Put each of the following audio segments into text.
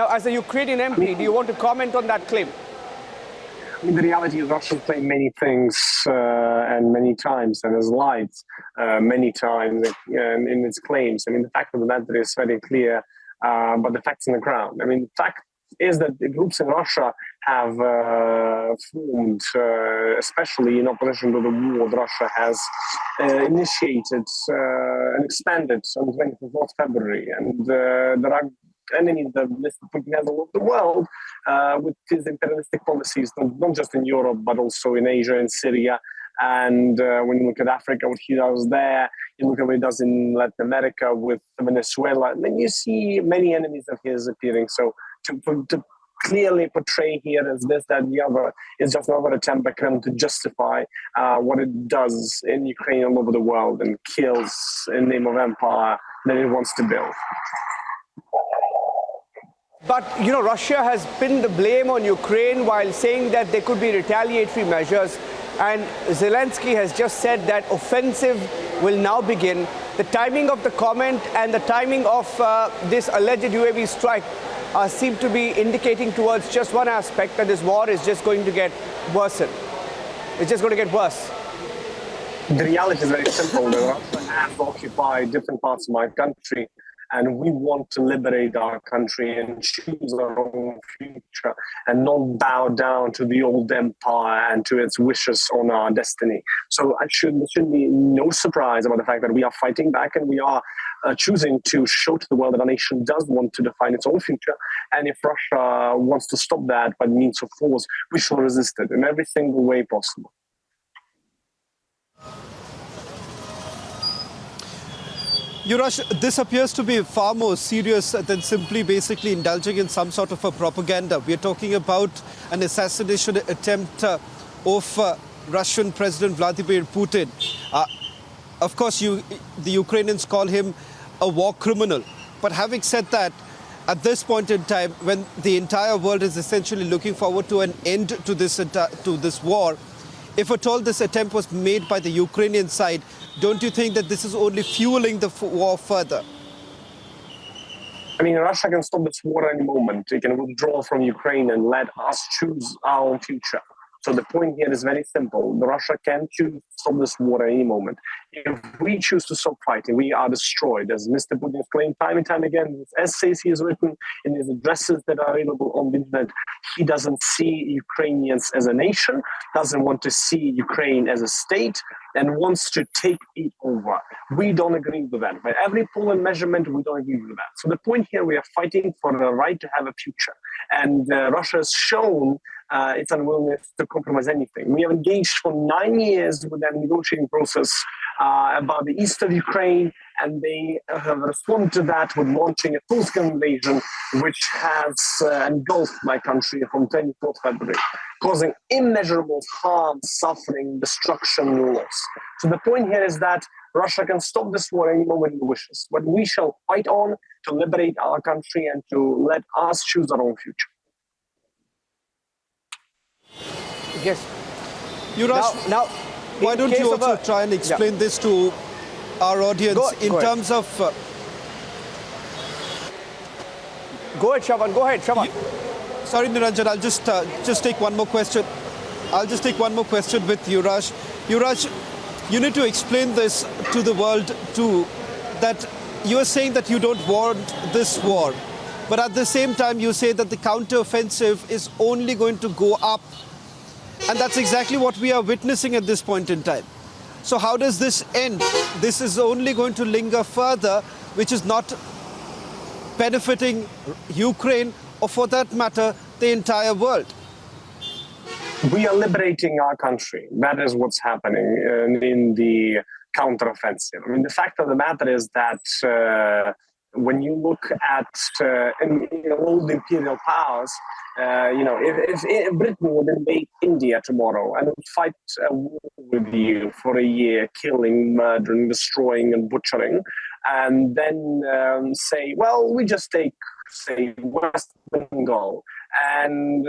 Now, as a Ukrainian MP, do you want to comment on that claim? I mean, the reality is Russia claimed many things and many times and has lied many times in its claims. I mean, the fact of the matter is very clear, but the facts on the ground. I mean, the fact is that the groups in Russia have formed, especially in opposition to the war that Russia has initiated and expanded on the 24th of February. And there are enemies that Mr. Putin has all over the world with his imperialistic policies, not just in Europe, but also in Asia and Syria. And when you look at Africa, what he does there, you look at what he does in Latin America with Venezuela, and then you see many enemies of his appearing. So to clearly portray here as this, that, and the other is just another attempt by Kremlin to justify what it does in Ukraine all over the world and kills in the name of empire that it wants to build. But, you know, Russia has pinned the blame on Ukraine while saying that there could be retaliatory measures. And Zelensky has just said that offensive will now begin. The timing of the comment and the timing of this alleged UAV strike seem to be indicating towards just one aspect, that this war is just going to get worse. It's just going to get worse. The reality is very simple. Russia has occupied different parts of my country, and we want to liberate our country and choose our own future and not bow down to the old empire and to its wishes on our destiny. So there should be no surprise about the fact that we are fighting back and we are choosing to show to the world that our nation does want to define its own future. And if Russia wants to stop that by means of force, we shall resist it in every single way possible. Yurash, this appears to be far more serious than simply basically indulging in some sort of a propaganda. We are talking about an assassination attempt of Russian President Vladimir Putin. Of course, the Ukrainians call him a war criminal. But having said that, at this point in time, when the entire world is essentially looking forward to an end to this war, if at all this attempt was made by the Ukrainian side, don't you think that this is only fueling the war further? I mean, Russia can stop this war any moment. It can withdraw from Ukraine and let us choose our own future. So the point here is very simple. Russia can choose to stop this war at any moment. If we choose to stop fighting, we are destroyed. As Mr. Putin has claimed time and time again, in his essays he has written, in his addresses that are available on the internet, he doesn't see Ukrainians as a nation, doesn't want to see Ukraine as a state, and wants to take it over. We don't agree with that. By every poll and measurement, we don't agree with that. So the point here, we are fighting for the right to have a future. And Russia has shown its unwillingness to compromise anything. We have engaged for 9 years with that negotiating process about the east of Ukraine, and they have responded to that with launching a full-scale invasion, which has engulfed my country from 24th February, causing immeasurable harm, suffering, destruction, and loss. So the point here is that Russia can stop this war any moment it wishes, but we shall fight on to liberate our country and to let us choose our own future. Yes. Yurash, now why don't you also try and explain this to our audience in terms of... Go ahead, Shravan. Go ahead, Shravan. Sorry, Niranjan, I'll just take one more question. I'll just take one more question with Yurash. Yurash, you need to explain this to the world too, that you are saying that you don't want this war, but at the same time you say that the counter-offensive is only going to go up. And that's exactly what we are witnessing at this point in time. So how does this end? This is only going to linger further, which is not benefiting Ukraine or, for that matter, the entire world. We are liberating our country. That is what's happening in the counteroffensive. I mean, the fact of the matter is that when you look at all the imperial powers, if Britain would invade India tomorrow and would fight a war with you for a year, killing, murdering, destroying, and butchering, and then say, well, we just take, say, West Bengal, and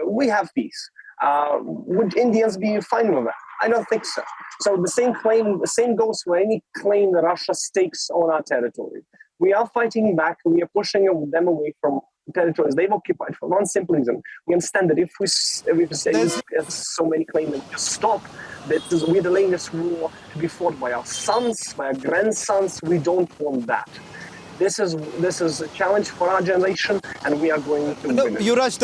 we have peace. Would Indians be fine with that? I don't think so. So the same goes for any claim that Russia stakes on our territory. We are fighting back. We are pushing them away from territories they've occupied for one simple reason. We understand that if we say, as so many claim, that just stop, we're delaying this war to be fought by our sons, by our grandsons. We don't want that. This is a challenge for our generation, and we are going to win it. Yurash,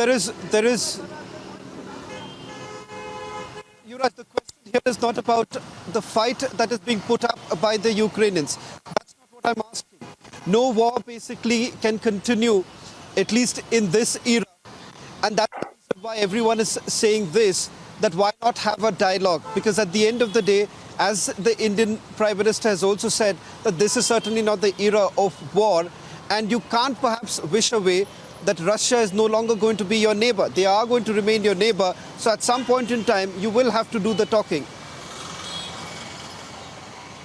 Yurash, the question here is not about the fight that is being put up by the Ukrainians. That's not what I'm asking. No war basically can continue, at least in this era. And that's why everyone is saying this, that why not have a dialogue? Because at the end of the day, as the Indian Prime Minister has also said, that this is certainly not the era of war. And you can't perhaps wish away that Russia is no longer going to be your neighbor. They are going to remain your neighbor. So at some point in time, you will have to do the talking.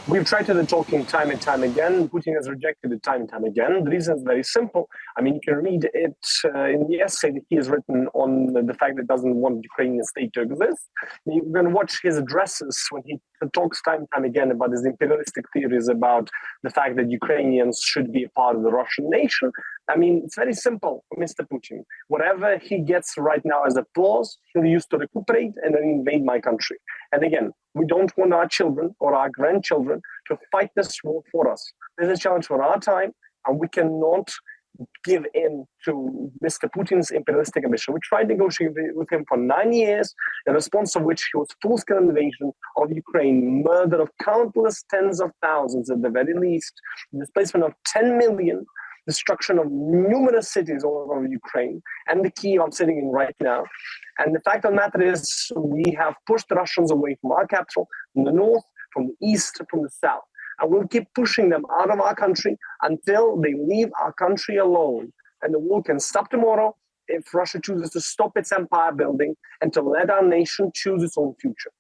We've tried to do the talking time and time again. Putin has rejected it time and time again. The reason is very simple. I mean, you can read it in the essay that he has written on the fact that he doesn't want the Ukrainian state to exist. You can watch his addresses when he talks time and time again about his imperialistic theories about the fact that Ukrainians should be a part of the Russian nation. I mean, it's very simple, Mr. Putin. Whatever he gets right now as applause, he'll use to recuperate and then invade my country. And again, we don't want our children or our grandchildren to fight this war for us. This is a challenge for our time, and we cannot give in to Mr. Putin's imperialistic ambition. We tried negotiating with him for 9 years, in response of which he was full-scale invasion of Ukraine, murder of countless tens of thousands at the very least, displacement of 10 million, destruction of numerous cities all over Ukraine, and the Kyiv I'm sitting in right now. And the fact of the matter is, we have pushed the Russians away from our capital, from the north, from the east, from the south. And we'll keep pushing them out of our country until they leave our country alone. And the war can stop tomorrow if Russia chooses to stop its empire building and to let our nation choose its own future.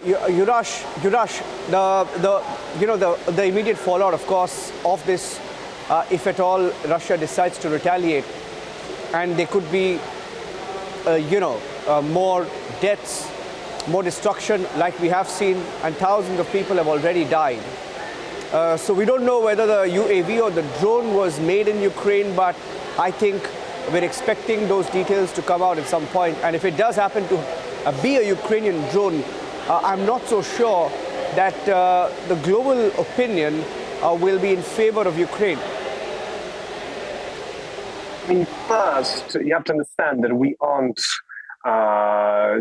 Yurash, the immediate fallout, of course, of this, if at all Russia decides to retaliate, and there could be, more deaths, more destruction, like we have seen, and thousands of people have already died. So we don't know whether the UAV or the drone was made in Ukraine, but I think we're expecting those details to come out at some point. And if it does happen to be a Ukrainian drone, I'm not so sure that the global opinion will be in favor of Ukraine. I mean, first, you have to understand that we aren't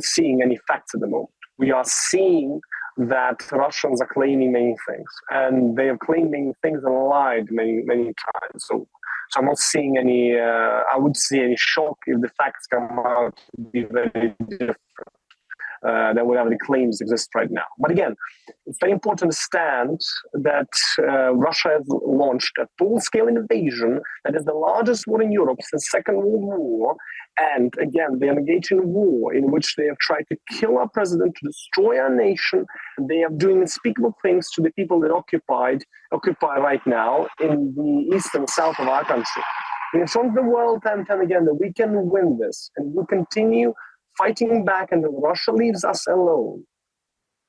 seeing any facts at the moment. We are seeing that Russians are claiming many things, and they have claimed many things and lied many, many times. So I'm not seeing any, I would see any shock if the facts come out to be very different than whatever the claims exist right now. But again, it's very important to understand that Russia has launched a full-scale invasion that is the largest war in Europe since the Second World War. And again, they are engaged in a war in which they have tried to kill our president, to destroy our nation. They are doing unspeakable things to the people that occupy right now in the east and south of our country. We have shown the world time and time again that we can win this, and we'll continue fighting back until Russia leaves us alone.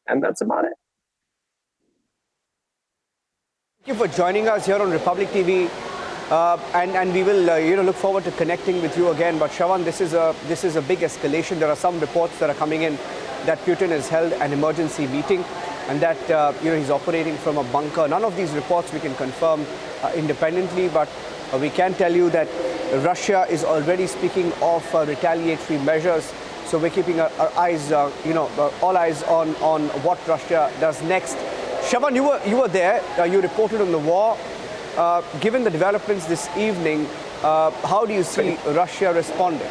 And that's about it. Thank you for joining us here on Republic TV. And we will look forward to connecting with you again. But Shravan, this is a big escalation. There are some reports that are coming in that Putin has held an emergency meeting and that he's operating from a bunker. None of these reports we can confirm independently, but we can tell you that Russia is already speaking of retaliatory measures. So we're keeping our eyes, all eyes on what Russia does next. Shravan, you were there. You reported on the war. Given the developments this evening, how do you see Russia responding?